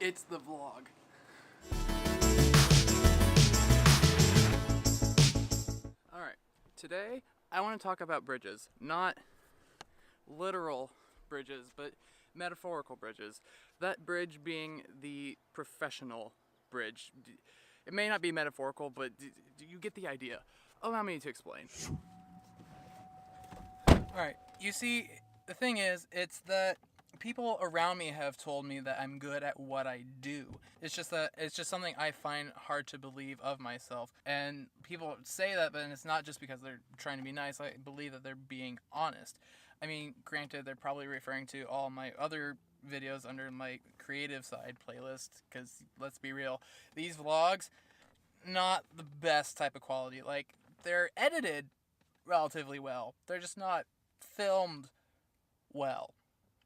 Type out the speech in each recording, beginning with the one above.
It's the vlog. Alright, today I want to talk about bridges. Not literal bridges, but metaphorical bridges. That bridge being the professional bridge. It may not be metaphorical, but do you get the idea? Allow me to explain. Alright, you see, the thing is, it's that people around me have told me that I'm good at what I do. It's just something I find hard to believe of myself. And people say that, but it's not just because they're trying to be nice. I believe that they're being honest. I mean, granted, they're probably referring to all my other videos under my creative side playlist, because let's be real, these vlogs, not the best type of quality. Like, they're edited relatively well. They're just not filmed well.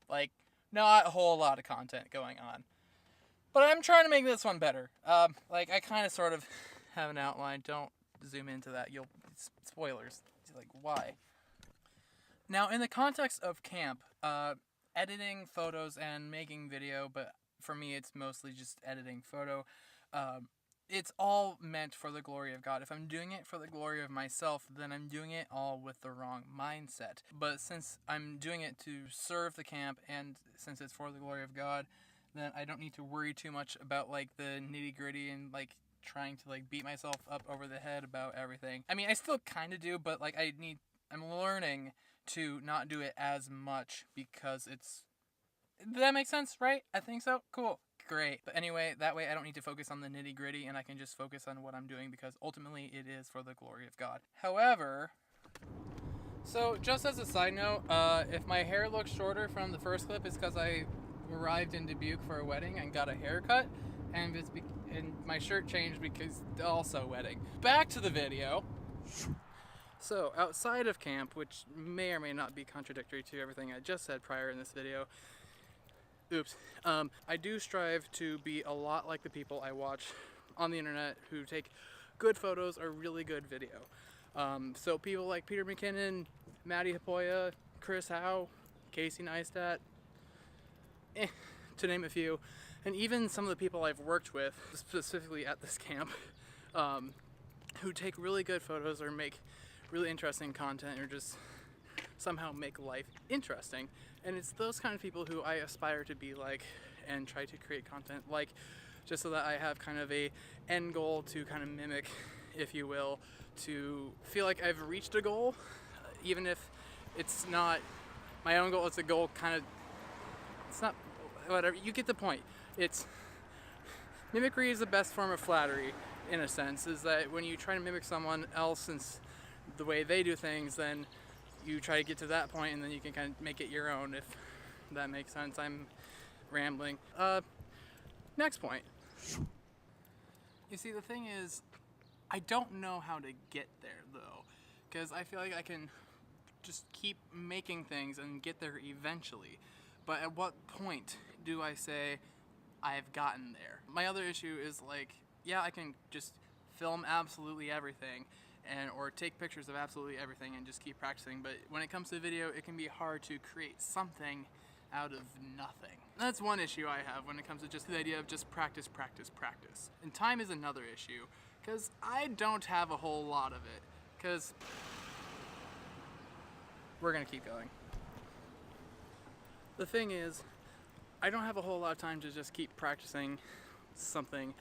Like, not a whole lot of content going on. But I'm trying to make this one better. Like, I kind of sort of have an outline. Don't zoom into that. Spoilers. Like, why? Now, in the context of camp, editing photos and making video, but for me it's mostly just editing photo, it's all meant for the glory of God. If I'm doing it for the glory of myself, then I'm doing it all with the wrong mindset. But since I'm doing it to serve the camp, and since it's for the glory of God, then I don't need to worry too much about like the nitty-gritty and like trying to like beat myself up over the head about everything. I mean, I still kind of do, but like I'm learning to not do it as much because it's... Does that make sense, right? I think so. Cool. Great. But anyway, that way I don't need to focus on the nitty-gritty and I can just focus on what I'm doing because ultimately it is for the glory of God. However, so just as a side note, if my hair looks shorter from the first clip, it's because I arrived in Dubuque for a wedding and got a haircut, and and my shirt changed because also wedding. Back to the video. So, outside of camp, which may or may not be contradictory to everything I just said prior in this video, I do strive to be a lot like the people I watch on the internet who take good photos or really good video. So people like Peter McKinnon, Maddie Hapoya, Chris Howe, Casey Neistat, to name a few, and even some of the people I've worked with, specifically at this camp, who take really good photos or make really interesting content or just somehow make life interesting. And it's those kind of people who I aspire to be like and try to create content like, just so that I have kind of a end goal to kind of mimic, if you will, to feel like I've reached a goal, even if it's not my own goal. It's a goal kind of, it's not, whatever, you get the point. It's, mimicry is the best form of flattery, in a sense, is that when you try to mimic someone else and the way they do things, then you try to get to that point and then you can kind of make it your own, if that makes sense. I'm rambling. Next point. You see, the thing is, I don't know how to get there though, because I feel like I can just keep making things and get there eventually. But at what point do I say I've gotten there? My other issue is like, yeah, I can just film absolutely everything or take pictures of absolutely everything and just keep practicing, but when it comes to video, it can be hard to create something out of nothing. That's one issue I have when it comes to just the idea of just practice, practice, practice. And time is another issue, because I don't have a whole lot of it, because we're gonna keep going. The thing is, I don't have a whole lot of time to just keep practicing something,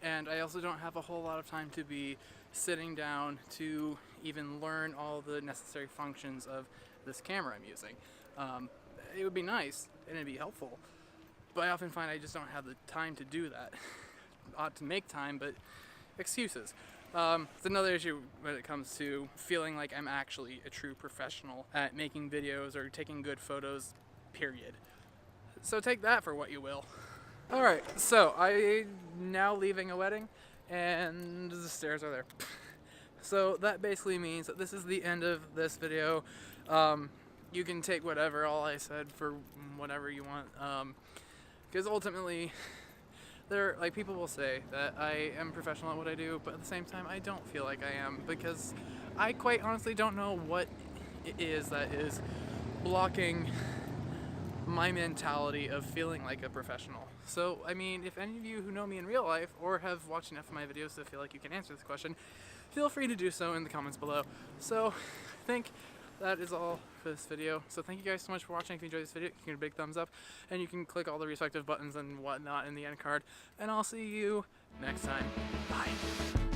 and I also don't have a whole lot of time to be sitting down to even learn all the necessary functions of this camera I'm using. It would be nice and it'd be helpful, but I often find I just don't have the time to do that. Ought to make time, but excuses. It's another issue when it comes to feeling like I'm actually a true professional at making videos or taking good photos, period. So take that for what you will. Alright, so I'm now leaving a wedding, and the stairs are there. So that basically means that this is the end of this video. You can take whatever, all I said, for whatever you want. Because ultimately, like, people will say that I am professional at what I do, but at the same time, I don't feel like I am, because I quite honestly don't know what it is that is blocking my mentality of feeling like a professional. So, I mean, if any of you who know me in real life or have watched enough of my videos to feel like you can answer this question, feel free to do so in the comments below. So, I think that is all for this video. So thank you guys so much for watching. If you enjoyed this video, you can give it a big thumbs up, and you can click all the respective buttons and whatnot in the end card. And I'll see you next time. Bye.